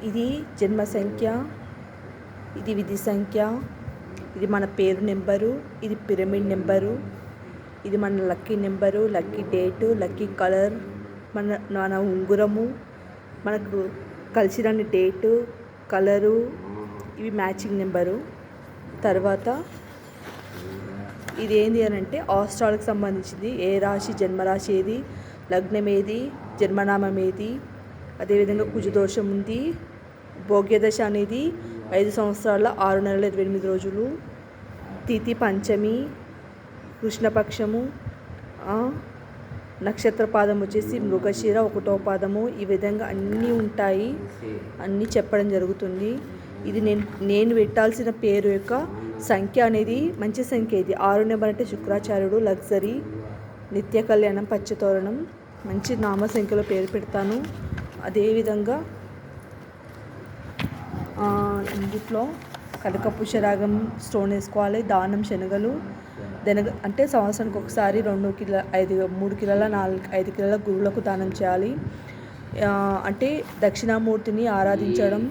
ఇది జన్మ సంఖ్య, ఇది విధి సంఖ్య, ఇది మన పేరు నెంబరు, ఇది పిరమిడ్ నెంబరు, ఇది మన lucky number, lucky date, lucky colour, మన ఉంగురము, మనకు కలిసిన డేటు, కలరు, ఇవి మ్యాచింగ్ నెంబరు. తర్వాత ఇది ఏంటి అని అంటే ఆస్ట్రాలకు సంబంధించింది. ఏ రాశి జన్మరాశి ఏది, లగ్నం ఏది, జన్మనామం ఏది, అదేవిధంగా కుజదోషం ఉంది. భోగ్యదశ అనేది 5 సంవత్సరాల 6 నెలల 28 రోజులు. తిథి పంచమి, కృష్ణపక్షము, నక్షత్ర పాదం వచ్చేసి మృగశిర 1వ పాదము. ఈ విధంగా అన్నీ ఉంటాయి, అన్నీ చెప్పడం జరుగుతుంది. ఇది నేను పెట్టాల్సిన పేరు యొక్క సంఖ్య అనేది మంచి సంఖ్య. ఇది 6 నెంబర్ అంటే శుక్రాచార్యుడు, లగ్జరీ, నిత్య కళ్యాణం, పచ్చతోరణం, మంచి నామ సంఖ్యలో పేరు పెడతాను. అదేవిధంగా ఇందులో కనకపుష్యరాగం స్టోన్ వేసుకోవాలి. దానం శనగలు అంటే సంవత్సరానికి ఒకసారి 2 కిలో 3 కిలోల 5 కిలోల గురువులకు దానం చేయాలి. అంటే దక్షిణామూర్తిని ఆరాధించడం